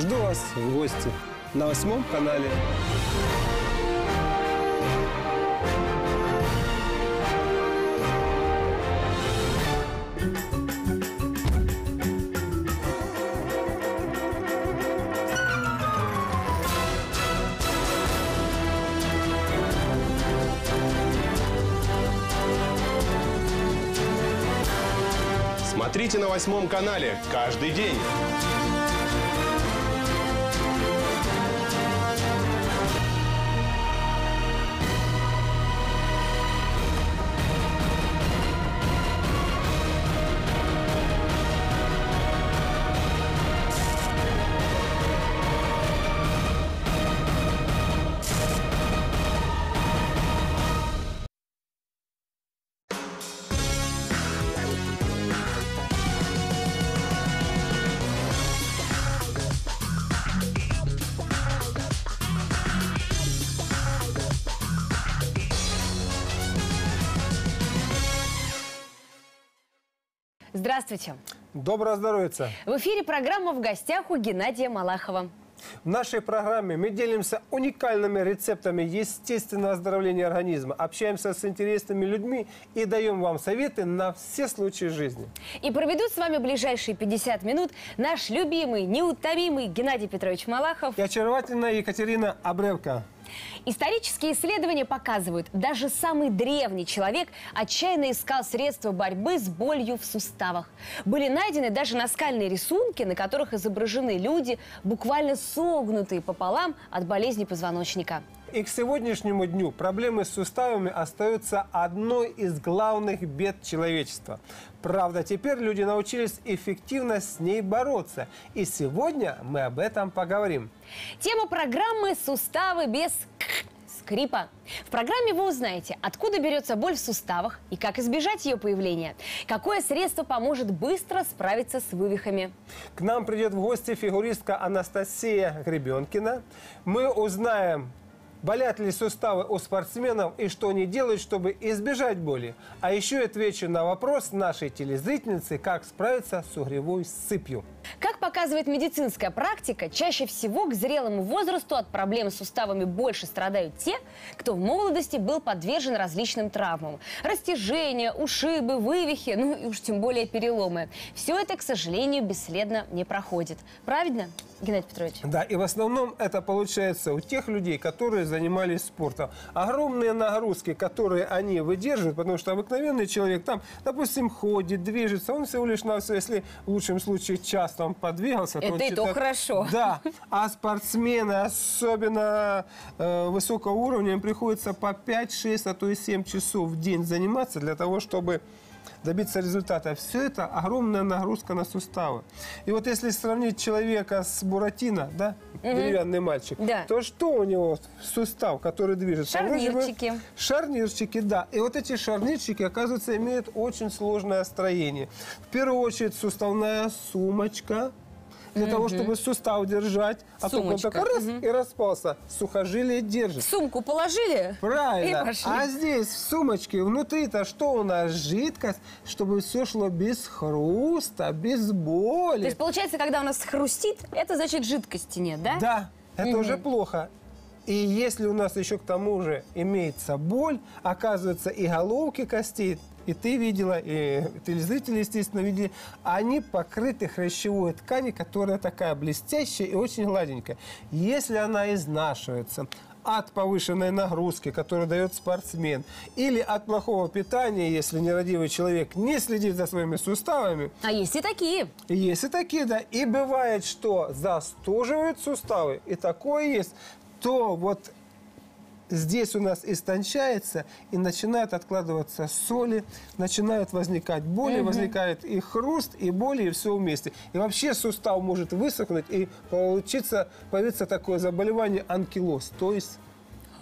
жду вас в гости на 8 канале. Смотрите на 8 канале каждый день. Здравствуйте. Доброго здоровья. В эфире программа «В гостях» у Геннадия Малахова. В нашей программе мы делимся уникальными рецептами естественного оздоровления организма, общаемся с интересными людьми и даем вам советы на все случаи жизни. И проведут с вами ближайшие 50 минут наш любимый, неутомимый Геннадий Петрович Малахов И очаровательная Екатерина Абревка. Исторические исследования показывают, даже самый древний человек отчаянно искал средства борьбы с болью в суставах. Были найдены даже наскальные рисунки, на которых изображены люди, буквально согнутые пополам от болезни позвоночника. И к сегодняшнему дню проблемы с суставами остаются одной из главных бед человечества. Правда, теперь люди научились эффективно с ней бороться. И сегодня мы об этом поговорим. Тема программы «Суставы без скрипа». В программе вы узнаете, откуда берется боль в суставах и как избежать ее появления. Какое средство поможет быстро справиться с вывихами. К нам придет в гости фигуристка Анастасия Гребенкина. Мы узнаем, болят ли суставы у спортсменов и что они делают, чтобы избежать боли. А еще я отвечу на вопрос нашей телезрительницы, как справиться с угревой сыпью. Как показывает медицинская практика, чаще всего к зрелому возрасту от проблем с суставами больше страдают те, кто в молодости был подвержен различным травмам. Растяжения, ушибы, вывихи, ну и уж тем более переломы. Все это, к сожалению, бесследно не проходит. Правильно, Геннадий Петрович? Да, и в основном это получается у тех людей, которые занимались спортом. Огромные нагрузки, которые они выдерживают, потому что обыкновенный человек там, допустим, ходит, движется, он всего лишь навсего, если в лучшем случае час там подвигался. Это и то хорошо. Да, а спортсмены, особенно высокого уровня, им приходится по 5-6, а то и 7 часов в день заниматься для того, чтобы добиться результата. Все это огромная нагрузка на суставы. И вот если сравнить человека с Буратино, да, деревянный мальчик, да, то что у него сустав, который движется? Шарнирчики. Шарнирчики, да. И вот эти шарнирчики, оказывается, имеют очень сложное строение. В первую очередь суставная сумочка, для того, чтобы сустав держать. А то он так раз и распался. Сухожилие держит. В сумку положили? Правильно. А здесь в сумочке внутри-то что у нас? Жидкость, чтобы все шло без хруста, без боли. То есть, получается, когда у нас хрустит, это значит жидкости нет, да? Да, это уже плохо. И если у нас еще к тому же имеется боль, оказывается, и головки костей, и ты видела, и телезрители, естественно, видели, они покрыты хрящевой тканью, которая такая блестящая и очень гладенькая. Если она изнашивается от повышенной нагрузки, которую дает спортсмен, или от плохого питания, если нерадивый человек не следит за своими суставами. А есть и такие. Есть и такие, да. И бывает, что застуживают суставы, и такое есть, то вот здесь у нас истончается и начинают откладываться соли, начинают возникать боли, возникает и хруст, и боли, и все вместе. И вообще сустав может высохнуть и появиться такое заболевание анкилоз, то есть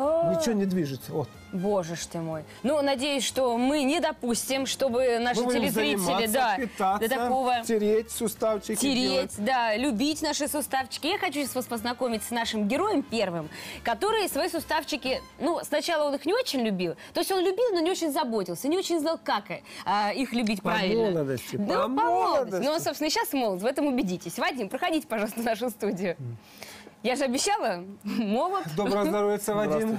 Ничего не движется. Вот. Боже ж ты мой. Ну, надеюсь, что мы не допустим, чтобы наши Мы будем телезрители заниматься, питаться, до такого... тереть суставчики. делать. Да, любить наши суставчики. Я хочу сейчас вас познакомить с нашим героем первым, который свои суставчики, ну, сначала он их не очень любил, то есть он любил, но не очень заботился, не очень знал, как их любить По правильно. молодости, Да, по молодости. Но он, собственно, сейчас молод, в этом убедитесь. Вадим, проходите, пожалуйста, в нашу студию. Я же обещала, молод. Доброго здоровья, Вадим.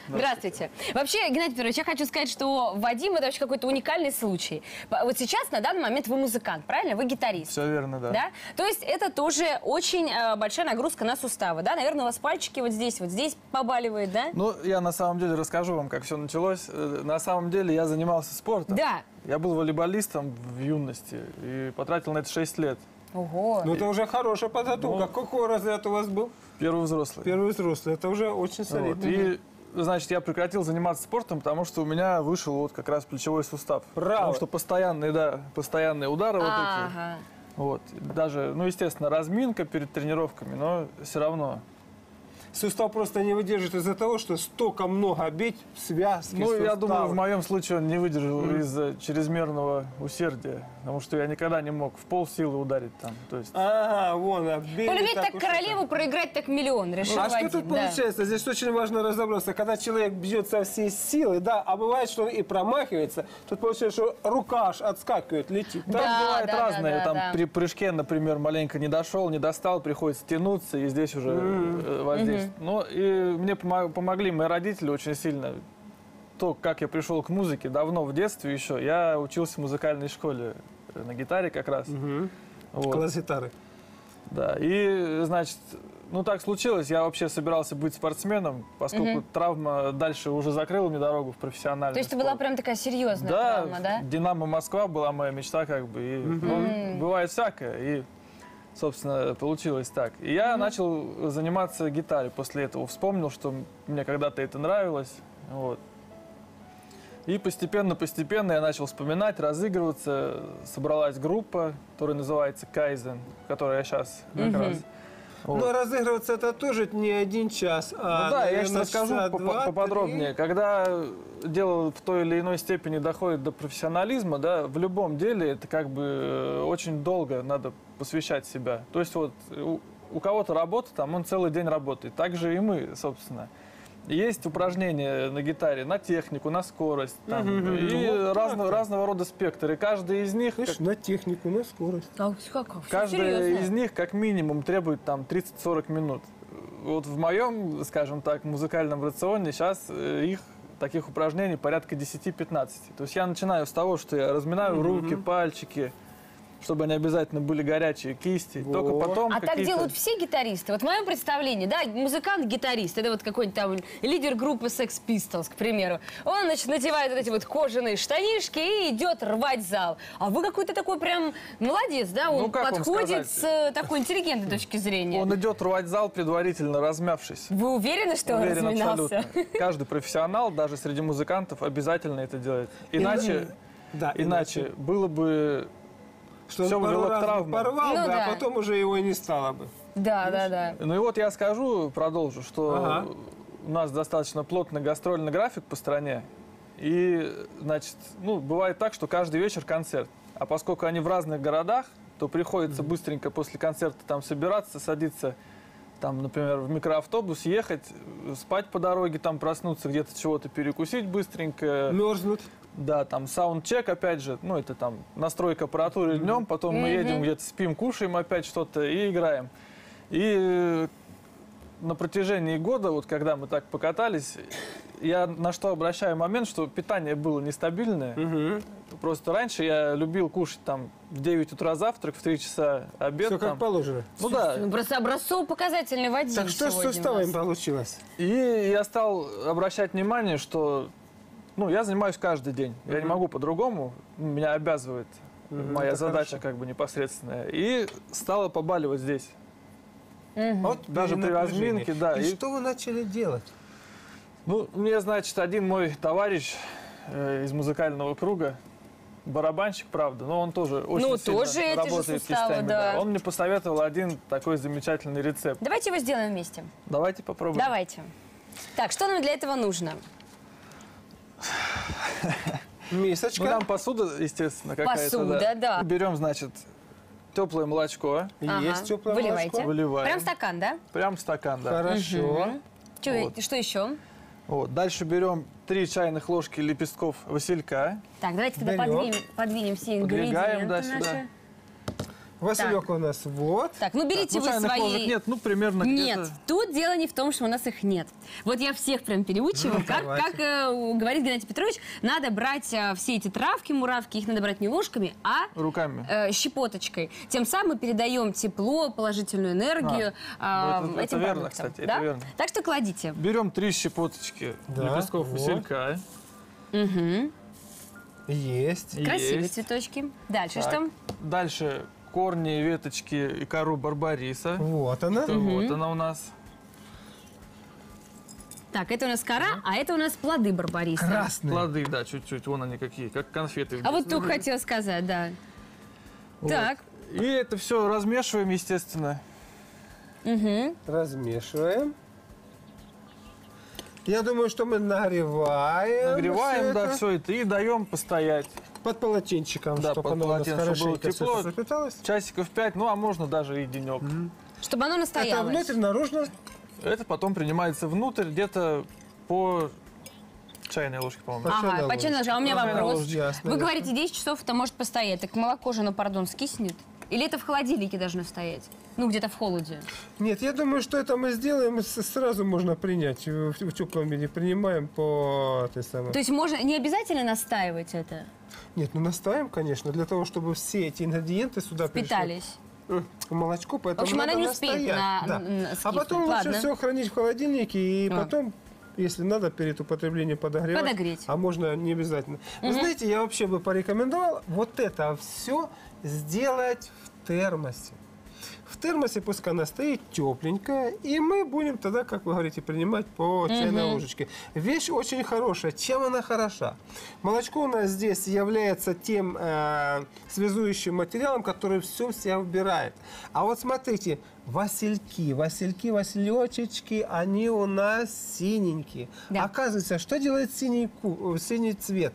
Здравствуйте. Вообще, Геннадий Петрович, я хочу сказать, что Вадим – это вообще какой-то уникальный случай. Вот сейчас, на данный момент, вы музыкант, правильно? Вы гитарист. Все верно, да. Да? То есть это тоже очень большая нагрузка на суставы, да? Наверное, у вас пальчики вот здесь побаливают, да? Ну, я на самом деле расскажу вам, как все началось. На самом деле я занимался спортом. Да. Я был волейболистом в юности и потратил на это 6 лет. Ого. Ну, это уже хорошая подготовка. Какой разряд у вас был? Первый взрослый. Первый взрослый. Это уже очень Вот. солидно. И, значит, я прекратил заниматься спортом, потому что у меня вышел вот как раз плечевой сустав. Правый. Потому что постоянные удары вот такие. Ага. Вот. Даже, ну, естественно, разминка перед тренировками, но все равно. Сустав просто не выдержит из-за того, что столько много бить в связке. Ну, я суставы. думаю, в моем случае он не выдержал из-за чрезмерного усердия. Потому что я никогда не мог в полсилы ударить там. То есть... Ага, вон, бей. Полюбить так уж королеву, проиграть так миллион, решил А что Вадим. тут да. получается? Здесь очень важно разобраться. Когда человек бьет со всей силы, да, а бывает, что он и промахивается, тут получается, что рука аж отскакивает, летит. Там Да, бывает да, разное. да, Там да. при прыжке, например, маленько не дошел, не достал, приходится тянуться и здесь уже воздействовать. Ну и мне помогли мои родители очень сильно. То, как я пришел к музыке давно, в детстве еще, я учился в музыкальной школе на гитаре как раз. Вот. Класс гитары. Да, и, значит, ну так случилось, я вообще собирался быть спортсменом, поскольку травма дальше уже закрыла мне дорогу в профессиональный То есть это спорт. была прям такая серьезная Да, травма, да? «Динамо Москва» была моя мечта, как бы. И, ну, бывает всякое. И, собственно, получилось так. И я начал заниматься гитарой после этого. Вспомнил, что мне когда-то это нравилось. Вот. И постепенно я начал вспоминать, разыгрываться. Собралась группа, которая называется «Кайзен», в которой я сейчас как раз. Вот. Но разыгрываться это тоже не один час, а, Ну да, я сейчас наверное, расскажу часа два, поподробнее. Когда дело в той или иной степени доходит до профессионализма, да, в любом деле это как бы очень долго надо посвящать себя. То есть вот у кого-то работа, там он целый день работает. Так же и мы, собственно. Есть упражнения на гитаре, на технику, на скорость, там, и разного рода спектр. И каждый из них... Знаешь, на технику, на скорость. Каждая из них как минимум требует там 30-40 минут. Вот в моем, скажем так, музыкальном рационе сейчас их таких упражнений порядка 10-15. То есть я начинаю с того, что я разминаю руки, пальчики, чтобы они обязательно были горячие, кисти. Только потом А так делают все гитаристы? Вот в моем представлении, да, музыкант-гитарист, это вот какой-нибудь там лидер группы Sex Pistols, к примеру. Он, значит, надевает вот эти вот кожаные штанишки и идет рвать зал. А вы какой-то такой прям молодец, да? Он как вам подходит сказать? с такой интеллигентной точки зрения. он идет рвать зал, предварительно размявшись. Вы уверены, что он Уверен разминался? абсолютно. Каждый профессионал, даже среди музыкантов, обязательно это делает. Иначе было бы... Что Всё он пару привело к раз бы травмам. порвал Ну бы, да. а потом уже его и не стало бы. Да. Ну и вот я скажу, продолжу, что у нас достаточно плотный гастрольный график по стране. И, значит, ну, бывает так, что каждый вечер концерт. А поскольку они в разных городах, то приходится быстренько после концерта там собираться, садиться, там, например, в микроавтобус, ехать, спать по дороге, там проснуться, где-то чего-то перекусить быстренько. Мерзнут. Да, там саундчек, опять же, ну, это там настройка аппаратуры днем, потом мы едем где-то спим, кушаем опять что-то и играем. И на протяжении года, вот когда мы так покатались, я на что обращаю момент, что питание было нестабильное. Просто раньше я любил кушать там в 9 утра завтрак, в 3 часа обед. Все как там. положено. Ну да. Ну, просто образцово-показательный Вадим Так что с сегодня у суставами нас. получилось? И я стал обращать внимание, что я занимаюсь каждый день. Я не могу по-другому. Меня обязывает моя это задача хорошо. как бы непосредственная. И стало побаливать здесь. Вот Даже при перенапряжение. разминке, да. И И- что вы начали делать? Ну, мне, значит, один мой товарищ из музыкального круга, барабанщик, правда, но он тоже очень Ну, сильно тоже эти же работает суставы, кистями. да. Он мне посоветовал один такой замечательный рецепт. Давайте его сделаем вместе. Давайте попробуем. Давайте. Так, что нам для этого нужно? Мисочка. Ну, нам посуда, естественно, какая-то. Посуда, да. Берем, значит, теплое молочко. Есть теплое Выливайте. молочко. Выливаем. Прям стакан, да? Прям в стакан, да. Хорошо. Вот. Что еще? Вот. Дальше берем 3 чайных ложки лепестков василька. Так, давайте тогда Берем. подвинем все Подвигаем, ингредиенты да, сюда. наши. Василек у нас вот. Так, ну берите Ну, вы чайных ложек свои... нет, ну, примерно Нет, где-то... тут дело не в том, что у нас их нет. Вот я всех прям переучиваю. Как говорит Геннадий Петрович, надо брать все эти травки, муравки, их надо брать не ложками, а Руками. щепоточкой. Тем самым мы передаем тепло, положительную энергию это этим верно, продуктам. кстати, Да? это верно. Так что кладите. Берем 3 щепоточки Да, лепестков вот. василька. Есть. Красивые Есть. цветочки. Дальше Так. что? Дальше корни, веточки и кору барбариса. Вот она. Вот она у нас. Так, это у нас кора, а это у нас плоды барбариса. Красный. Плоды, да, чуть-чуть. Вон они какие, как конфеты. А вот только хотела сказать, да. Вот. Так. И это все размешиваем, естественно. Размешиваем. Я думаю, что мы нагреваем. Нагреваем, да, это. все это и даем постоять. Под полотенчиком, Да, чтобы под оно у нас полотенцем, чтобы было хорошенько всё тепло. пропиталось. Часиков 5, ну а можно даже и денек. Чтобы оно Это настоялось. внутрь, наружно. Это потом принимается внутрь где-то по чайной ложке, по-моему. По чайной Ага, по чайной ложке. А у меня По чайной вопрос. ложке. Ясно, Вы ясно. говорите, 10 часов это может постоять. Так молоко же, ну, пардон, скиснет? Или это в холодильнике должно стоять? Ну, где-то в холоде. Нет, я думаю, что это мы сделаем, сразу можно принять. В теплом виде принимаем по этой самой. То есть можно не обязательно настаивать это? Нет, ну настаиваем, конечно, для того, чтобы все эти ингредиенты сюда Питались. пришли. Молочко, поэтому В общем, она надо не успеет настоять. Да. А скиснуть. потом лучше Ладно. все хранить в холодильнике и А. потом, если надо, перед употреблением подогревать. Подогреть. А можно не обязательно. Вы знаете, я вообще бы порекомендовал вот это все сделать в термосе. В термосе пускай она стоит тепленькая, и мы будем тогда, как вы говорите, принимать по чайной ложечке. Вещь очень хорошая. Чем она хороша? Молочко у нас здесь является тем связующим материалом, который все в себя вбирает. А вот смотрите, василечки, они у нас синенькие. Да. Оказывается, что делает синий цвет?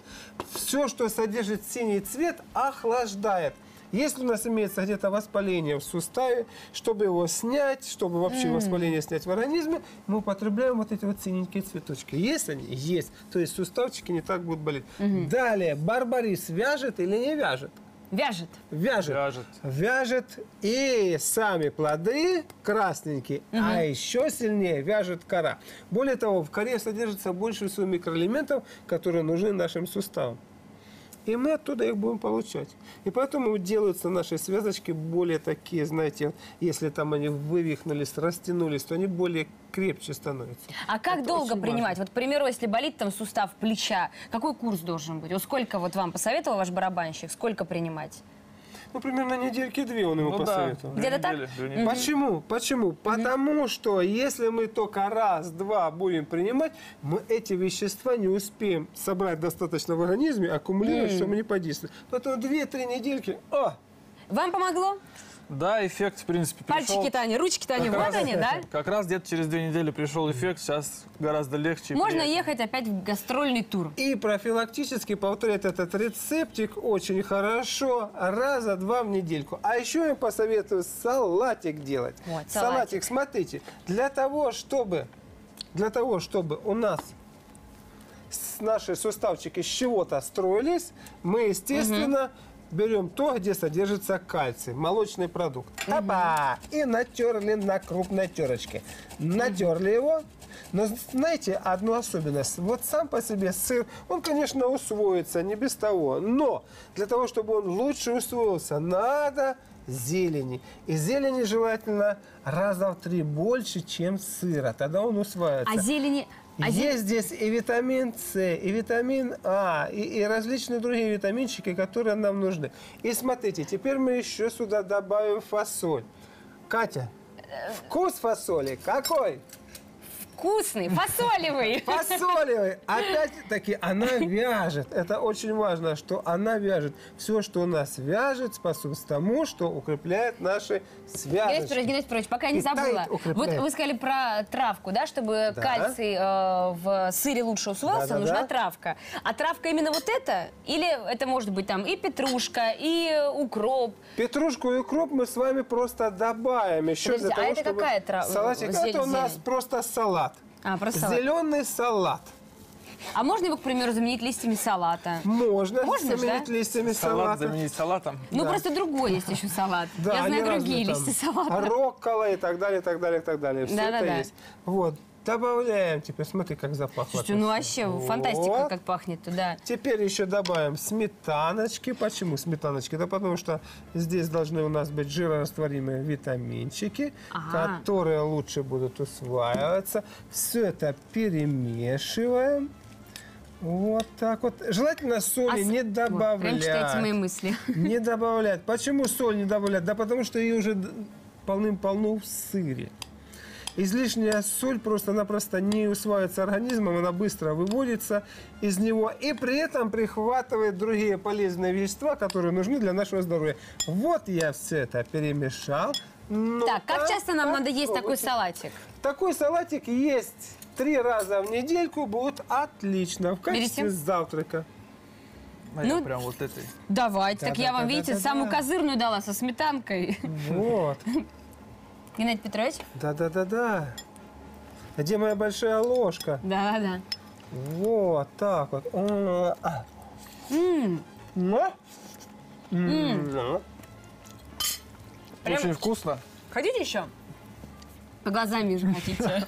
Все, что содержит синий цвет, охлаждает. Если у нас имеется где-то воспаление в суставе, чтобы его снять, чтобы вообще воспаление снять в организме, мы употребляем вот эти вот синенькие цветочки. Есть они? Есть. То есть суставчики не так будут болеть. Далее, барбарис вяжет или не вяжет? Вяжет. Вяжет. Вяжет. Вяжет и сами плоды красненькие, а еще сильнее вяжет кора. Более того, в коре содержится больше всего микроэлементов, которые нужны нашим суставам. И мы оттуда их будем получать. И поэтому делаются наши связочки более такие, знаете, если там они вывихнулись, растянулись, то они более крепче становятся. А как Это долго очень принимать? важно. Вот, к примеру, если болит там сустав плеча, какой курс должен быть? Вот сколько вот вам посоветовал ваш барабанщик? Сколько принимать? Ну, примерно недельки-две он ему Ну да, посоветовал. Где-то 2 так? недели, 2 недели. Почему? Почему? Потому что если мы только раз-два будем принимать, мы эти вещества не успеем собрать достаточно в организме, аккумулировать, чтобы не подействовать. Поэтому 2-3 недельки. Вам помогло? Да, эффект, в принципе, пришел. Пальчики Тани, ручки Тани, Как вот раз- они, да? Как раз где-то через 2 недели пришел эффект, сейчас гораздо легче. и Можно приятнее. ехать опять в гастрольный тур. И профилактически повторять этот рецептик очень хорошо раза 2 в недельку. А еще я посоветую салатик делать. Вот, салатик, смотрите, для того, чтобы у нас наши суставчики с чего-то строились, мы, естественно, берем то, где содержится кальций, молочный продукт. Опа! И натерли на крупной терочке. Натерли его. Но знаете, одну особенность. Вот сам по себе сыр, он, конечно, усвоится, не без того. Но для того, чтобы он лучше усвоился, надо зелени. И зелени желательно раза в 3 больше, чем сыра. Тогда он усваивается. А зелени... Есть здесь и витамин С, и витамин А, и различные другие витаминчики, которые нам нужны. И смотрите, теперь мы еще сюда добавим фасоль. Катя, вкус фасоли какой? вкусный, фасолевый. Фасолевый. Опять-таки, она вяжет. Это очень важно, что она вяжет. Все, что у нас вяжет, способствует тому, что укрепляет наши связочки. Геннадий Петрович, пока я не забыла. Вот вы сказали про травку, да, чтобы кальций в сыре лучше усвоился, нужна травка. А травка именно вот эта? Или это может быть там и петрушка, и укроп? Петрушку и укроп мы с вами просто добавим. Еще для того, это чтобы какая травка? салатик. Это у нас просто салат. Просто салат. Зеленый салат. А можно его, к примеру, заменить листьями салата? Можно заменить да? листьями Салат салата. заменить салатом. Ну, просто другой есть еще салат. Да, Я они знаю другие разные, листья там, салата. роккола и так далее, и так далее, и так далее. Все это есть. Вот. Добавляем. Теперь смотри, как запахло. Слушайте, ну вообще фантастика, как пахнет туда. Теперь еще добавим сметаночки. Почему сметаночки? Да потому что здесь должны у нас быть жирорастворимые витаминчики, которые лучше будут усваиваться. Все это перемешиваем. Вот так вот. Желательно соли не добавлять. Вот, прям читайте мои мысли. Не добавлять. Почему соль не добавлять? Да потому что ее уже полным-полно в сыре. Излишняя соль просто-напросто не усваивается организмом, она быстро выводится из него и при этом прихватывает другие полезные вещества, которые нужны для нашего здоровья. Вот я все это перемешал. Так, как часто нам надо есть такой салатик? Такой салатик есть 3 раза в недельку, будет отлично в качестве завтрака. Ну, прям вот этой. Давайте, так я вам, видите, самую козырную дала со сметанкой. Вот. Геннадий Петрович? Да. Где моя большая ложка? Да. Вот так вот. Очень вкусно. Хотите еще? По глазам вижу, хотите.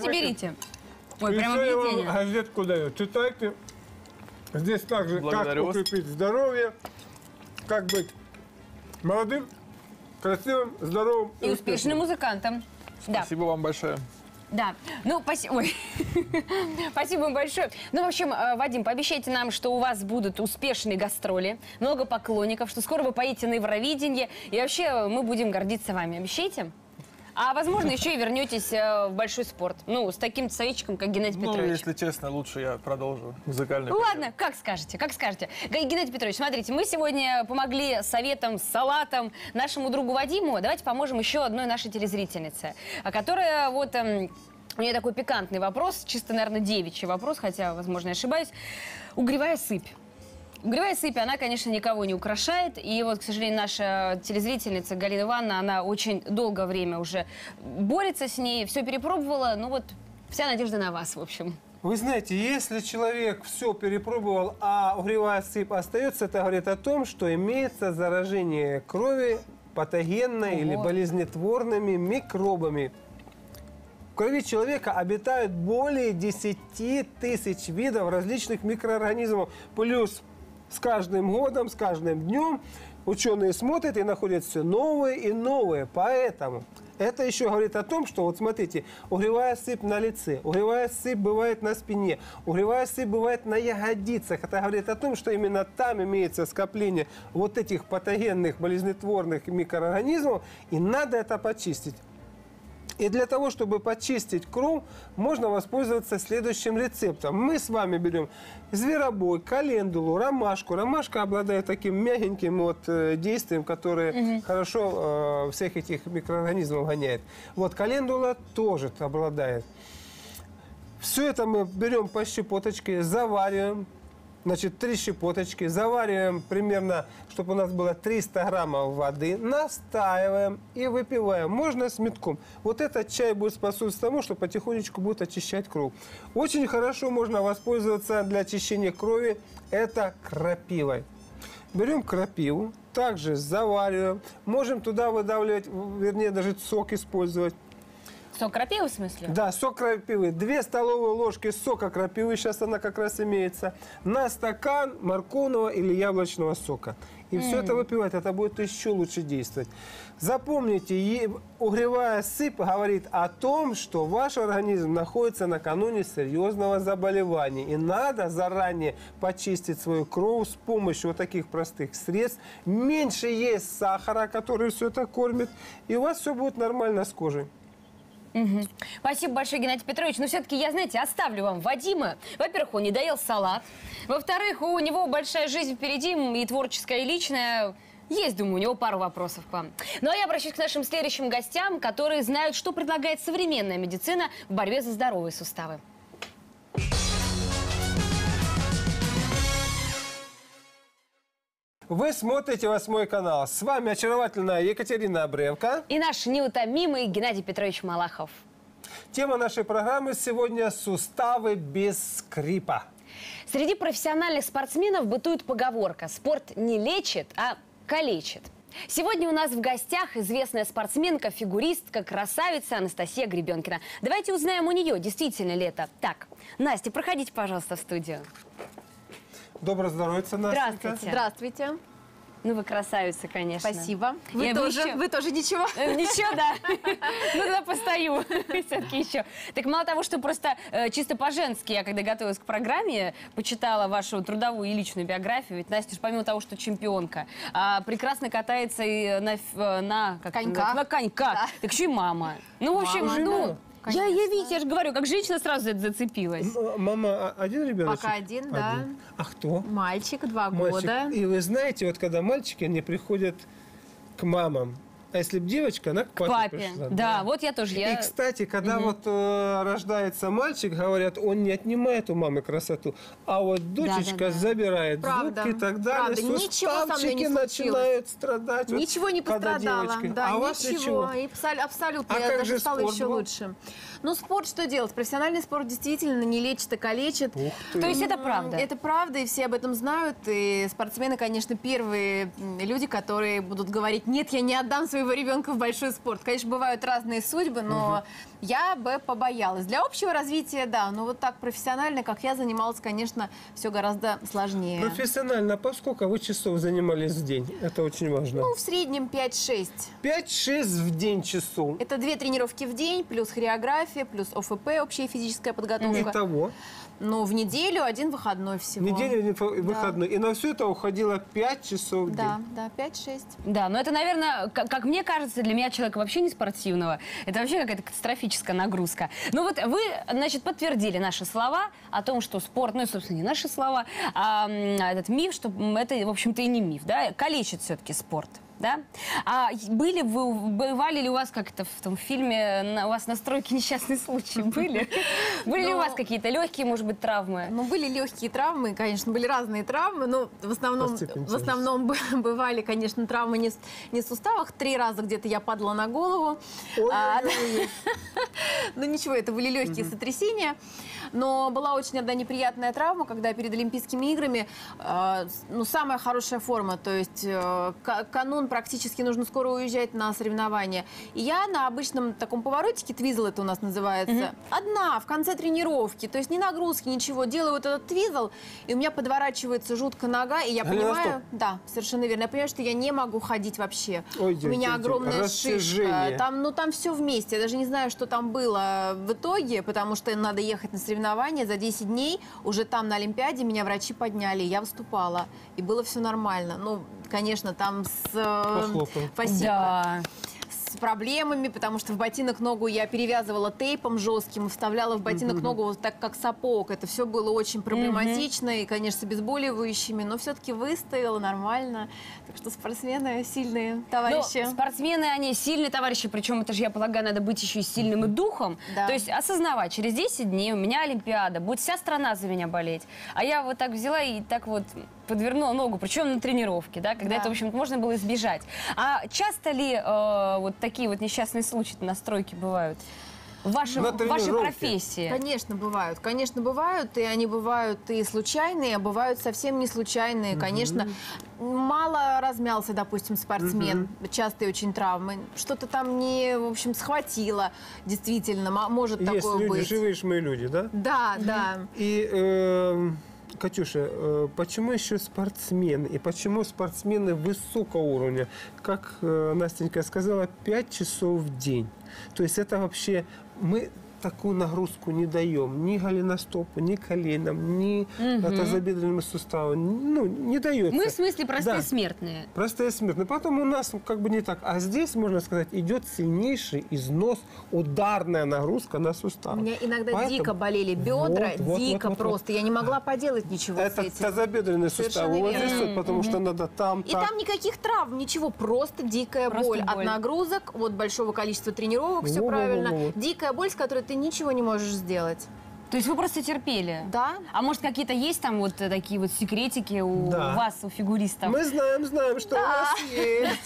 Берите. Ой, прям Еще я вам объедение. газетку даю. Читайте. Здесь также, Благодарю как вас. укрепить здоровье, как быть молодым, красивым, здоровым И успешным музыкантом. Да. Спасибо вам большое. Да, ну, спасибо вам большое. Ну, в общем, Вадим, пообещайте нам, что у вас будут успешные гастроли, много поклонников, что скоро вы поедете на Евровидение, и вообще мы будем гордиться вами. Обещаете? А, возможно, еще и вернетесь в большой спорт. Ну, с таким советчиком, как Геннадий Ну, Петрович. если честно, лучше я продолжу музыкальный. Ладно, как скажете. Геннадий Петрович, смотрите, мы сегодня помогли советом, салатом нашему другу Вадиму. Давайте поможем еще одной нашей телезрительнице, которая вот... У нее такой пикантный вопрос, чисто, наверное, девичий вопрос, хотя, возможно, я ошибаюсь. Угревая сыпь. Угревая сыпь, она, конечно, никого не украшает. И вот, к сожалению, наша телезрительница Галина Ивановна, она очень долгое время уже борется с ней, все перепробовала. Ну вот, вся надежда на вас, в общем. Вы знаете, если человек все перепробовал, а угревая сыпь остается, это говорит о том, что имеется заражение крови патогенной или болезнетворными микробами. В крови человека обитают более 10 тысяч видов различных микроорганизмов. Плюс с каждым годом, с каждым днем ученые смотрят и находят все новые и новые. Поэтому это еще говорит о том, что, вот смотрите, угревая сыпь на лице, угревая сыпь бывает на спине, угревая сыпь бывает на ягодицах. Это говорит о том, что именно там имеется скопление вот этих патогенных болезнетворных микроорганизмов, и надо это почистить. И для того, чтобы почистить кровь, можно воспользоваться следующим рецептом. Мы с вами берем зверобой, календулу, ромашку. Ромашка обладает таким мягеньким вот действием, которое хорошо всех этих микроорганизмов гоняет. Вот календула тоже обладает. Все это мы берем по щепоточке, завариваем. Значит, 3 щепоточки, завариваем примерно, чтобы у нас было 300 граммов воды, настаиваем и выпиваем. Можно с медком. Вот этот чай будет способствовать тому, что потихонечку будет очищать кровь. Очень хорошо можно воспользоваться для очищения крови. Это крапивой. Берем крапиву, также завариваем. Можем туда выдавливать, вернее, даже сок использовать. Сок крапивы, в смысле? Да, сок крапивы. 2 столовые ложки сока крапивы, сейчас она как раз имеется, на стакан морковного или яблочного сока. И все это выпивать, это будет еще лучше действовать. Запомните, угревая сыпь говорит о том, что ваш организм находится накануне серьезного заболевания. И надо заранее почистить свою кровь с помощью вот таких простых средств. Меньше есть сахара, который все это кормит, и у вас все будет нормально с кожей. Спасибо большое, Геннадий Петрович. Но все-таки я, знаете, оставлю вам Вадима. Во-первых, он не доел салат. Во-вторых, у него большая жизнь впереди, и творческая, и личная. Есть, думаю, у него пару вопросов к вам. Ну а я обращусь к нашим следующим гостям, которые знают, что предлагает современная медицина в борьбе за здоровые суставы. Вы смотрите 8 канал. С вами очаровательная Екатерина Обренко. И наш неутомимый Геннадий Петрович Малахов. Тема нашей программы сегодня – суставы без скрипа. Среди профессиональных спортсменов бытует поговорка «спорт не лечит, а калечит». Сегодня у нас в гостях известная спортсменка, фигуристка, красавица Анастасия Гребенкина. Давайте узнаем у нее, действительно ли это так. Настя, проходите, пожалуйста, в студию. Доброго здоровья, Настя. Здравствуйте. Здравствуйте. Ну, вы красавица, конечно. Спасибо. Я Вы тоже ничего? Ничего, да. Ну, тогда постою. Все-таки еще. Так мало того, что просто чисто по-женски, я когда готовилась к программе, почитала вашу трудовую и личную биографию. Ведь Настя же помимо того, что чемпионка, прекрасно катается и на коньках. На коньках. Да. Так еще и мама. Ну, в общем, ну... Я же говорю, как женщина сразу это зацепилась. Мама один ребенок? Пока один, да. А кто? Мальчик, 2 Мальчик. года. И вы знаете, вот когда мальчики, они приходят к мамам, а если бы девочка, она к папе пришла. Да, вот я тоже. И, кстати, когда вот рождается мальчик, говорят, он не отнимает у мамы красоту, а вот дочечка забирает зубки и так далее. Правда. Ничего со мной не начинают страдать. Ничего вот, не пострадала. девочка. Да, а у вас ничего. И абсолютно. А я как даже же стала спорт еще был? лучше. Ну, спорт что делать? Профессиональный спорт действительно не лечит, а калечит. Ух ты. То есть это правда? Это правда, и все об этом знают. И спортсмены, конечно, первые люди, которые будут говорить: нет, я не отдам своего ребенка в большой спорт. Конечно, бывают разные судьбы, но я бы побоялась. Для общего развития, да, но вот так профессионально, как я занималась, конечно, все гораздо сложнее. Профессионально, по сколько вы часов занимались в день? Это очень важно. Ну, в среднем 5-6. 5-6 в день часов. Это 2 тренировки в день, плюс хореография, плюс ОФП, общая физическая подготовка. Итого. Ну, в неделю 1 выходной всего. Неделю, один выходной. И на все это уходило 5 часов в день. Да, 5-6. Да, но это, наверное, как мне кажется, для меня, человека вообще не спортивного, это вообще какая-то катастрофическая нагрузка. Ну вот вы, значит, подтвердили наши слова о том, что спорт, ну и, собственно, не наши слова, а этот миф, что это, в общем-то, и не миф, да, калечит все-таки спорт. Да? А бывали ли у вас, как это в том фильме, у вас на стройке несчастные случаи были? Были ли у вас какие-то легкие, может быть, травмы? Ну, были легкие травмы, конечно, были разные травмы, но в основном бывали, конечно, травмы не в суставах. 3 раза где-то я падала на голову. Ну, ничего, это были легкие сотрясения. Но была очень одна неприятная травма, когда перед Олимпийскими играми, ну, самая хорошая форма, то есть канун практически нужно скоро уезжать на соревнования. И я на обычном таком поворотике, твизл это у нас называется, одна, в конце тренировки, то есть ни нагрузки, ничего, делаю вот этот твизл, и у меня подворачивается жутко нога, и я понимаю, да, совершенно верно, я понимаю, что я не могу ходить вообще. У меня огромная шишка, там все вместе, я даже не знаю, что там было в итоге, потому что надо ехать на соревнования за 10 дней, уже там на Олимпиаде меня врачи подняли, я выступала, и было все нормально. Ну, конечно, там с... Спасибо. Да. С проблемами, потому что в ботинок ногу я перевязывала тейпом жестким и вставляла в ботинок ногу вот так, как сапог. Это все было очень проблематично и, конечно, с обезболивающими, но все-таки выстояла нормально. Так что спортсмены сильные товарищи. Ну, спортсмены, они сильные товарищи, причем это же, я полагаю, надо быть еще и сильным и духом. Да. То есть осознавать, через 10 дней у меня Олимпиада, будет вся страна за меня болеть. А я вот так взяла и так вот подвернула ногу, причем на тренировке, да, когда это, в общем-то, можно было избежать. А часто ли вот такие вот несчастные случаи на стройке бывают? В вашей профессии? Конечно, бывают, и они бывают и случайные, а бывают совсем не случайные. Конечно, мало размялся, допустим, спортсмен, частые очень травмы, что-то там не, в общем, схватило, действительно, может такое быть. Есть люди, живые ж мы люди, да? Да, да. И... Катюша, почему еще спортсмены? И почему спортсмены высокого уровня? Как Настенька сказала, 5 часов в день. То есть это вообще... Мы такую нагрузку не даем ни голеностопу, ни коленам, ни тазобедренным суставам. Ну, не дается. Мы в смысле простые Да. смертные. Простые смертные. Потом у нас как бы не так. А здесь, можно сказать, идет сильнейший износ, ударная нагрузка на сустав. У меня иногда дико болели бедра, дико просто. Я не могла поделать ничего Это с этим. тазобедренный сустав. Совершенно Вот верно. здесь вот, потому что надо там, И там никаких травм, ничего, просто дикая Просто боль от боль. нагрузок, от большого количества тренировок, все Во-во-во-во. правильно. Дикая боль, с которой ты ничего не можешь сделать. То есть вы просто терпели? Да. А может, какие-то есть там вот такие вот секретики у Да. вас, у фигуристов? Мы знаем, что у нас есть.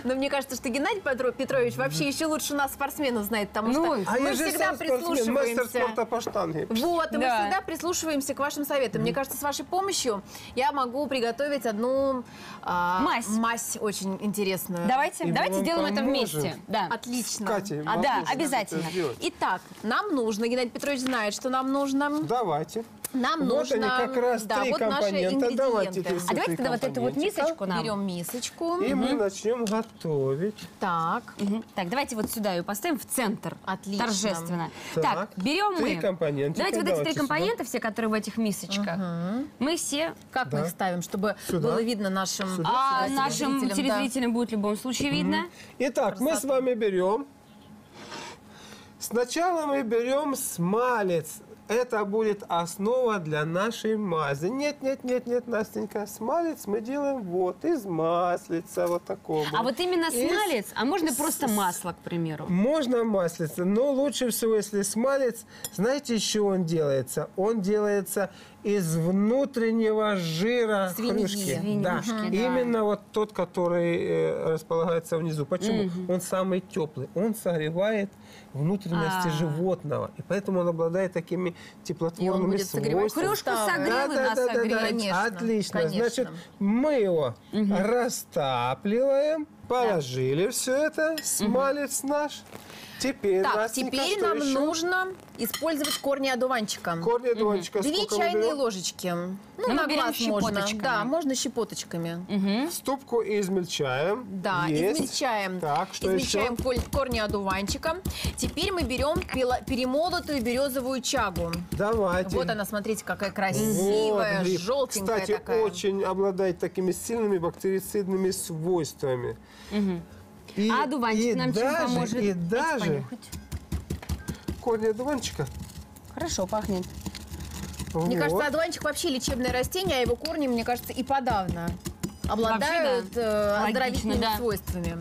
Но мне кажется, что Геннадий Петрович вообще еще лучше нас, спортсменов, знает, потому Ну, что А мы я же всегда сам спортсмен, мастер прислушиваемся. спорта по штанге. Вот, и мы Да. всегда прислушиваемся к вашим советам. Мне кажется, с вашей помощью я могу приготовить одну мазь очень интересную. Давайте И мы давайте вам сделаем это поможем. вместе. Да. Отлично. Катя, А, вам да, нужно обязательно. это сделать. Итак, нам нужно, Геннадий Петрович знает, что нам нужно. Давайте. Нам Вот нужно. они как раз да, три вот наши компонента. Давайте ингредиенты. эти все А давайте три тогда вот эту вот компонентика. мисочку нам. Берем мисочку. И мы начнем готовить. Так. Мгм. Так, давайте вот сюда ее поставим в центр. Отлично. Торжественно. Так, Так, берем три мы. компонентика. Давайте вот эти Давайте три компонента, все, которые в этих мисочках, мы все... Как мы Да. их ставим, чтобы Сюда. было видно нашим А телезрителям, нашим да. телезрителям будет в любом случае видно. Итак, мы с вами берем. Сначала мы берем смалец. Это будет основа для нашей мази. Нет, Настенька, смалец мы делаем вот из маслица, вот такого. А вот именно Из- смалец, а можно просто масло, к примеру. Можно маслица, но лучше всего, если смалец, знаете, из чего он делается? Он делается из внутреннего жира Свиньи. хрюшки. Да. Свинюшки, да. Именно вот тот, который располагается внизу. Почему? Он самый теплый. Он согревает внутренности животного. И поэтому он обладает такими теплотворными будет согревать свойствами. Хрюшку Да, согрел и нас согрел. Конечно, Отлично. конечно. Значит, мы его растапливаем, положили все это, смалец наш. Теперь, Так, Настенька, теперь что нам еще? нужно использовать корни одуванчика. Корни одуванчика. 2 Сколько мы чайные берем? ложечки. Ну, мы на берем глаз можно. щепоточками. Да, можно щепоточками. Ступку измельчаем. Да, Есть. измельчаем. Так, что измельчаем еще? корни одуванчика. Теперь мы берем перемолотую березовую чагу. Давайте. Вот она, смотрите, какая Вот красивая, гриб. желтенькая Кстати, такая. очень обладает такими сильными бактерицидными свойствами. И- А одуванчик и нам чем даже, поможет? И Дайте даже понюхать. корни одуванчика. Хорошо пахнет. Мне вот. кажется, одуванчик вообще лечебное растение, а его корни, мне кажется, и подавно обладают Логично, оздоровительными да. свойствами.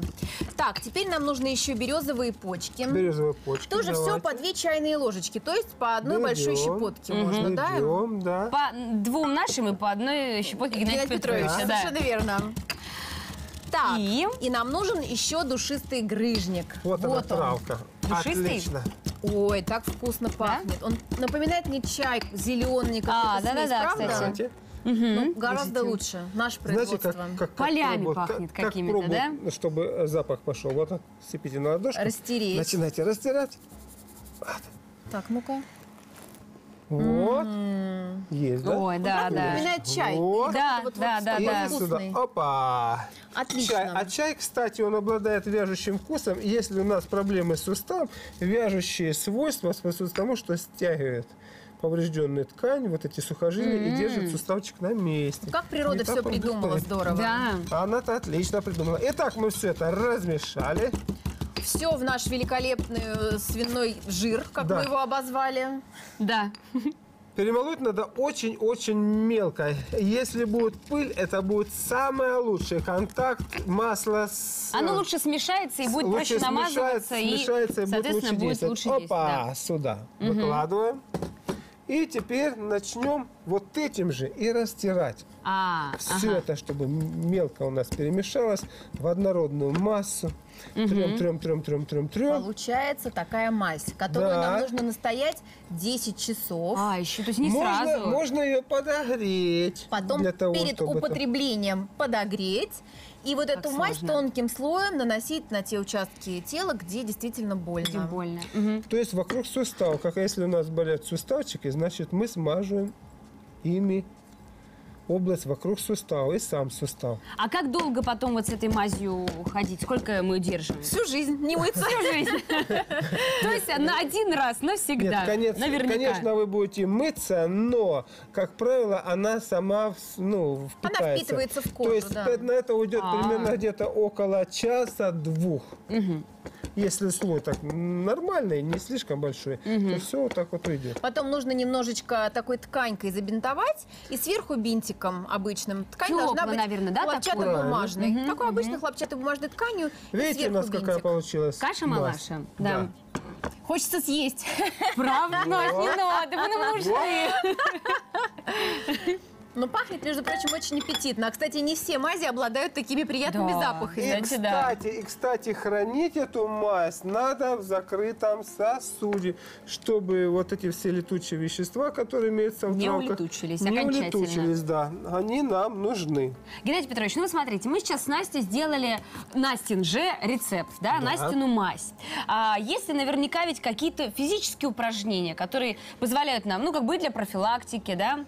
Так, теперь нам нужны еще березовые почки. Березовые почки. Тоже все давайте. по 2 чайные ложечки, то есть по одной большой Берем. щепотке можно, да? Берем, да. По двум нашим и по одной щепотке Геннадия Геннадий Петрович, Петровича. Да. совершенно верно. Так, И? и нам нужен еще душистый грыжник. Вот она, он. травка. Душистый? Отлично. Ой, так вкусно пахнет. Он напоминает мне чай зеленый, А, какой-то смесь, да-да-да, правда? кстати. Давайте. Ну, гораздо лучше. Наше Знаете, производство. как Полями пробовать? пахнет Как какими-то, пробовать, да? чтобы запах пошел. Вот так сцепите на ладошку. Растереть. Начинайте растирать. Так, ну-ка. Вот. Есть, да? Ой, да, да. Напоминает чай. Вот. Да, Вот да, да, И да. сюда. Вкусный. Опа. Отлично. Чай. А чай, кстати, он обладает вяжущим вкусом. И если у нас проблемы с суставом, вяжущие свойства способствуют тому, что стягивает поврежденную ткань, вот эти сухожилия, и держит суставчик на месте. Как природа Не все так он придумала, быстро. здорово. Да. Она-то отлично придумала. Итак, мы все это размешали. Все в наш великолепный свиной жир, как Да. мы его обозвали. Да. Перемолоть надо очень-очень мелко. Если будет пыль, это будет самый лучший контакт масла с... Оно лучше смешается и будет лучше проще намазываться, смешается и будет соответственно, лучше будет действовать. лучше Опа, действовать. сюда выкладываем. И теперь начнем вот этим же и растирать. Все Ага. это, чтобы мелко у нас перемешалось в однородную массу. Трем. Получается такая мазь, которую Да. нам нужно настоять 10 часов. Еще, то есть не сразу. Можно ее подогреть. Потом для того, перед чтобы это- употреблением подогреть. И вот эту мазь сложно. тонким слоем наносить на те участки тела, где действительно больно. Где больно. Мгм. То есть вокруг суставов. Как если у нас болят суставчики, значит мы смаживаем ими область вокруг сустава и сам сустав. А как долго потом вот с этой мазью ходить? Сколько мы держим? Всю жизнь не мыться. Всю жизнь. То есть на один раз навсегда. Нет, Наверняка. конечно, вы будете мыться, но, как правило, она сама впитается. Она впитывается в кожу, То есть да. на это уйдет примерно где-то около часа-двух. Если слой так нормальный, не слишком большой, то все вот так вот уйдет. Потом нужно немножечко такой тканькой забинтовать и сверху бинтиком обычным. Ткань должна Тёплый, быть наверное, да, хлопчатобумажной. Такой обычной хлопчатобумажной тканью. и Видите, у нас сверху какая бинтик. получилась Каша-малаша. мазь? Да. Хочется съесть. Правда? Маш, не надо, вы нам нужны. Но пахнет, между прочим, очень аппетитно. А, кстати, не все мази обладают такими приятными Да. запахами. Кстати, хранить эту мазь надо в закрытом сосуде, чтобы вот эти все летучие вещества, которые имеются в Не травках, улетучились не окончательно. улетучились, да. Они нам нужны. Геннадий Петрович, ну вы смотрите, мы сейчас с Настей сделали Настин же рецепт, да, Настину мазь. Есть ли наверняка ведь какие-то физические упражнения, которые позволяют нам, ну, как бы для профилактики, да,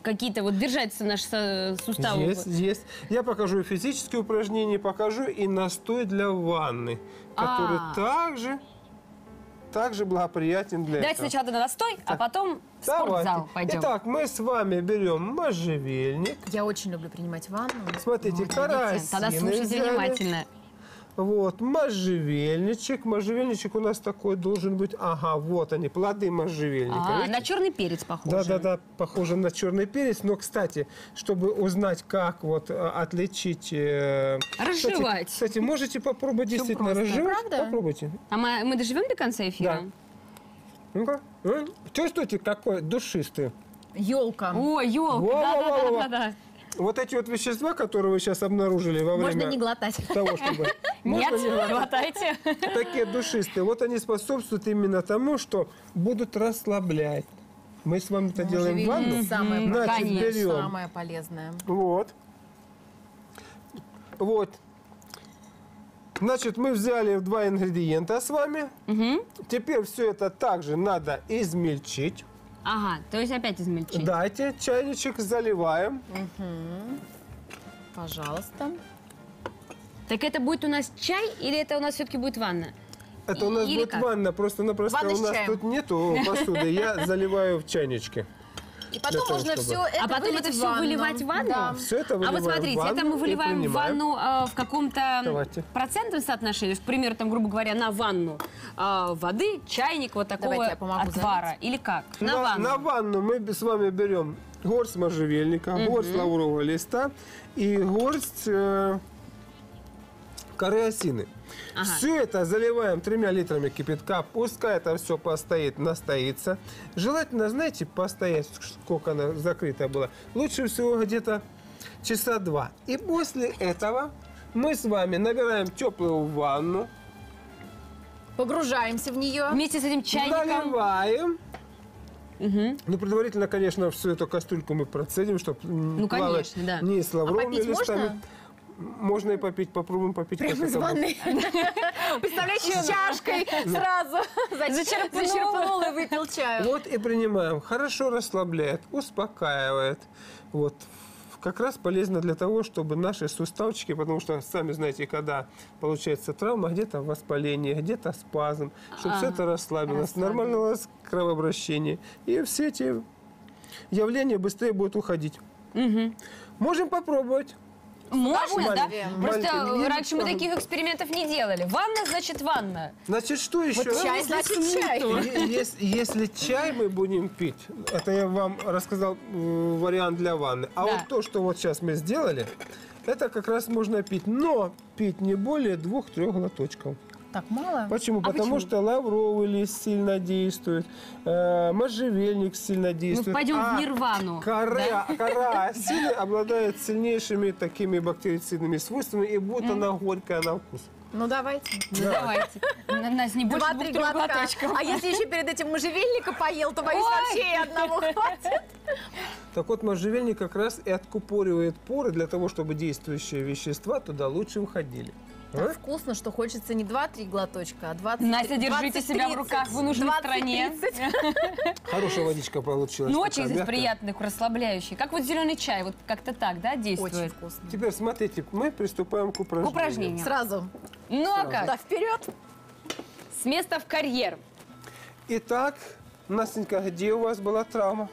какие-то вот держаться наши суставы. Есть. Я покажу и физические упражнения, покажу и настой для ванны, который также благоприятен для Давайте этого. сначала на настой, а потом в спортзал пойдем. Итак, мы с вами берем можжевельник. Я очень люблю принимать ванну. Смотрите, карасины Тогда слушайте взяли. внимательно. Вот, можжевельничек. Можжевельничек у нас такой должен быть. Ага, вот они, плоды можжевельника. Видите? На черный перец похоже. Да, похоже на черный перец. Но, кстати, чтобы узнать, как вот отличить... Разжевать. Кстати, можете попробовать действительно просто. разжевать. Правда? Попробуйте. А мы доживем до конца эфира? Да. Ну-ка. Чувствуете, какой душистый? Елка. О, елка, Во-во-во-во. да. Вот эти вот вещества, которые вы сейчас обнаружили во время Можно не глотать. того, чтобы... Нет, Можно не глотайте. такие душистые. Вот они способствуют именно тому, что будут расслаблять. Мы с вами это делаем в ванну. Самое, Значит, конечно. берем. самое полезное. Вот. Значит, мы взяли 2 ингредиента с вами. Теперь все это также надо измельчить. Ага, то есть опять измельчить. Дайте чайничек, заливаем. Пожалуйста. Так это будет у нас чай или это у нас все-таки будет ванна? Это у нас Или будет как? ванна, просто-напросто Ванна у с нас чаем. тут нету посуды. Я заливаю в чайничке. И потом того, можно чтобы- все это А потом вылить это в все ванну. выливать в ванну? Да. Все это А вот выливаем смотрите, в ванну это мы и выливаем в принимаем. ванну в каком-то Давайте. процентном соотношении. К примеру, там, грубо говоря, на ванну воды, чайник вот такого Давайте я помогу отвара. Или как? На ванну. На ванну мы с вами берем горсть можжевельника, горсть лаврового листа и горсть коры осины. Ага. Все это заливаем 3 литрами кипятка, пускай это все постоит, настоится. Желательно, знаете, постоять, сколько она закрытая была. Лучше всего где-то часа 2. И после этого мы с вами набираем теплую ванну, Погружаемся в нее. Вместе с этим чайником. наливаем. Ну, предварительно, конечно, всю эту кастрюльку мы процедим, чтобы конечно, да. не с лавровыми попить листами. можно? Можно и попить, попробуем попить. как Прямо из это будет. ванны. Представляете, с чашкой сразу зачерпнул и выпил чаю. Вот и принимаем. Хорошо расслабляет, успокаивает. Вот. Как раз полезно для того, чтобы наши суставчики, потому что, сами знаете, когда получается травма, где-то воспаление, где-то спазм, чтобы все это расслабилось, нормальное кровообращение. И все эти явления быстрее будут уходить. Можем попробовать. Можно, да? удовольствием. Просто Маленький. раньше мы таких экспериментов не делали. Ванна, значит, ванна. Значит, что еще? Чай, значит, чай. Если чай мы будем пить, это я вам рассказал вариант для ванны. А Да. вот то, что вот сейчас мы сделали, это как раз можно пить. Но пить не более 2-3 глоточков. Так мало? Почему? Потому что лавровый лист сильно действует, можжевельник сильно Мы действует. пойдем а в нирвану. Кора осины обладает сильнейшими такими бактерицидными свойствами, и будет она горькая на вкус. Ну, давайте. Ну, давайте. На нас не больше 2-3 2-3 глотка. глоточков. А если еще перед этим можжевельника поел, то, боюсь, Ой. вообще и одного хватит. Так вот, можжевельник как раз и откупоривает поры для того, чтобы действующие вещества туда лучше входили. Так вкусно, что хочется не 2-3 глоточка, а 20. Настя, держите 20, себя в руках, вы нужны в стране. Хорошая водичка получилась. Ну, такая очень мягкая. приятный, расслабляющий. Как вот зеленый чай, вот как-то так, да, Очень действует? вкусно. Теперь смотрите, мы приступаем к упражнению. Упражнение. Сразу. Ну, а Да, как? вперед. С места в карьер. Итак, Настенька, где у вас была травма?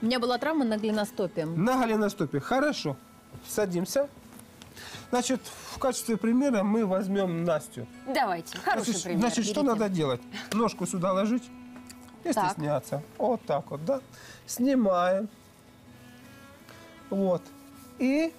У меня была травма на голеностопе. На голеностопе. Хорошо. Садимся. Значит, в качестве примера мы возьмем Настю. Давайте, хороший пример. Значит, что берите. надо делать? Ножку сюда ложить и Так. стесняться. Вот так вот, да? Снимаем. Вот. И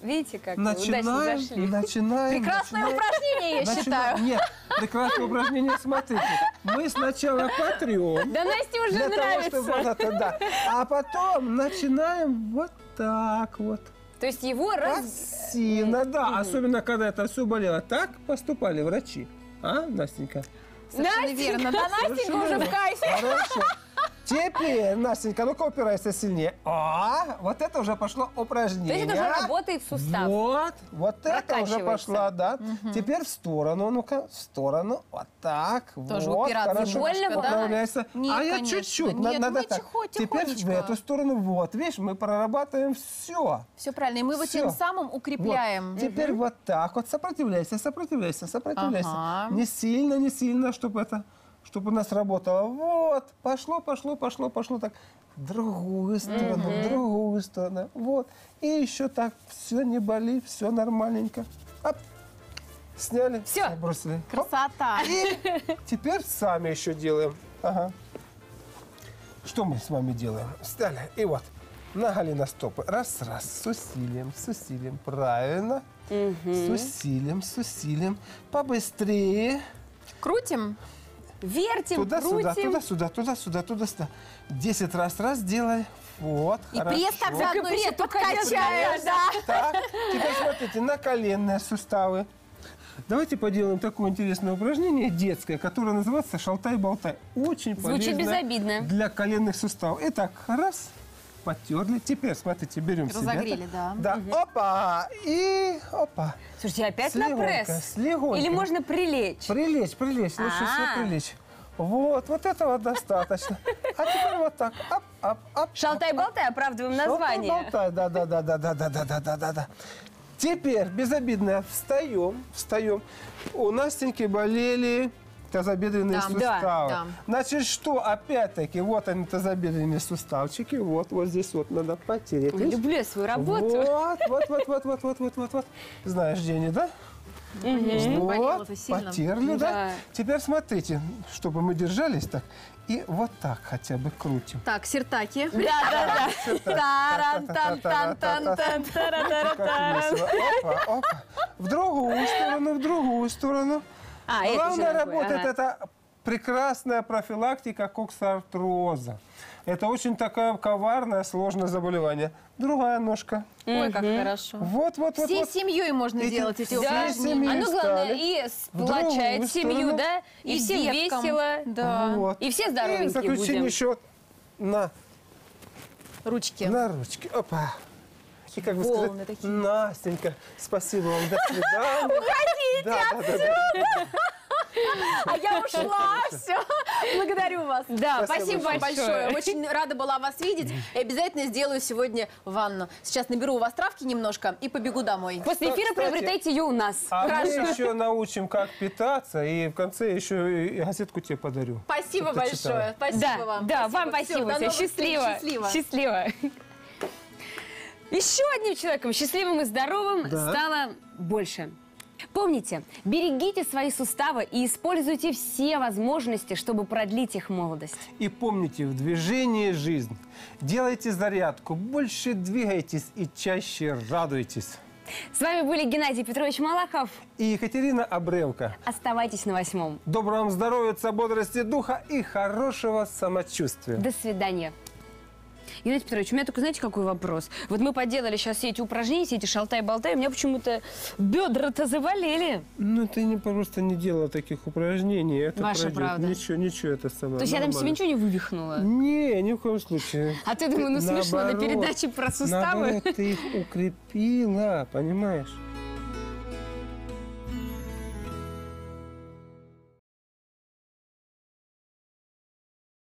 Видите, как вы удачно начинаем. зашли. Прекрасное упражнение, я считаю. Нет, прекрасное упражнение, смотрите. Мы сначала потрем. Да Насте уже Для того, нравится. чтобы вот это, да. А потом начинаем вот так вот. То есть его Пассивно, да. Особенно, когда это все болело. Так поступали врачи. А, Настенька? Совершенно верно. Да, Настенька Совершенно уже в верно. кайфе. Хорошо. Теперь, Настенька, ну-ка упирайся сильнее. Вот это уже пошло То упражнение. есть это уже работает сустав. Вот это уже Прокачивается. пошла, да. Теперь в сторону, ну-ка, в сторону. Вот так. Тоже вот, упираться хорошо. больно, да? Управляйся. Нет, а я конечно. чуть-чуть. Нет, Надо мы так. Теперь в тихонечко. эту сторону. Вот, видишь, мы прорабатываем все. Все правильно. И мы его Всё. тем самым укрепляем. Вот. Теперь вот так вот сопротивляйся, сопротивляйся, сопротивляйся. Ага. Не сильно, чтобы у нас работало. Вот, пошло так. В другую сторону, Вот. И еще так, все не болит, все нормальненько. Оп. Сняли, Всё. бросили. Оп. Красота. И теперь сами еще делаем. Ага. Что мы с вами делаем? Встали. И вот. На голеностопы. Раз. С усилием. Правильно. С усилием. Побыстрее. Крутим. Вертим, Туда-сюда, крутим. туда-сюда. 10 раз делай. Вот, И хорошо. пресс так заодно Как и еще пресс, только без подкачаешь, да. Так, теперь смотрите, на коленные суставы. Давайте поделаем такое интересное упражнение детское, которое называется шалтай-болтай. Очень Звучит полезно безобидно. для коленных суставов. Итак, раз, потерли. Теперь, смотрите, берем себя. Разогрели, да. Да, опа, и опа. Слушайте, опять на Слегонько, пресс? слегонько. Или можно прилечь? Прилечь, лучше всего прилечь. Вот этого достаточно. А теперь вот так, оп. Шалтай-болтай, оправдываем название. Болтай, да. Теперь безобидно встаем. У Настеньки болели тазобедренные Да, суставы. да. Значит, что? Опять-таки, вот они, тазобедренные суставчики. Вот здесь вот надо потереть. Ой, люблю я свою работу. Вот. Знаешь, Женя, да? Конечно, болело Вот, это сильно. потерли, да? Да. Теперь смотрите, чтобы мы держались так. И вот так хотя бы крутим. Так, сиртаки. Да. Как весело. Опа. В другую сторону. А, это Главное же такое, работает ага. это прекрасная профилактика коксартроза. Это очень такое коварное, сложное заболевание. Другая ножка. Ой, как хорошо. Вот. Всей семьей можно Эти делать эти всей Да. упражнения. семьей Оно главное встали. и В другую сплочает семью, сторону. да? И всем деткам. весело. Да. Вот. И все И в здоровенькие заключение будем. еще на Ручки. ручки. Опа. И как бы Волны сказать, такие. Настенька, спасибо вам, до свидания. Уходите да. А я ушла, все. Благодарю вас. Да, Спасибо спасибо большое. Очень рада была вас видеть. И обязательно сделаю сегодня ванну. Сейчас наберу у вас травки немножко и побегу домой. После эфира Кстати, приобретайте ее у нас. А мы еще научим, как питаться, и в конце еще и газетку тебе подарю. Спасибо Чтоб ты большое. читала. Спасибо вам. Да, вам Всё, спасибо. до новых встреч. Счастливо. Счастливо. Еще одним человеком, счастливым и здоровым, Да. стало больше. Помните, берегите свои суставы и используйте все возможности, чтобы продлить их молодость. И помните, в движении жизнь. Делайте зарядку, больше двигайтесь и чаще радуйтесь. С вами были Геннадий Петрович Малахов. И Екатерина Абремко. Оставайтесь на 8. Доброго вам здоровья, бодрости духа и хорошего самочувствия. До свидания. Геннадий Петрович, у меня только, знаете, какой вопрос? Вот мы поделали сейчас все эти упражнения, все эти шалтай-болтай, у меня почему-то бедра-то заболели. Ну, ты просто не делала таких упражнений. Это Ваша пройдет. правда. Ничего, это самое. То есть я там себе нормально. ничего не вывихнула? Не, ни в коем случае. А ты, думаю, ну смешно на Наоборот, передаче про суставы. Наоборот, ты их укрепила, понимаешь?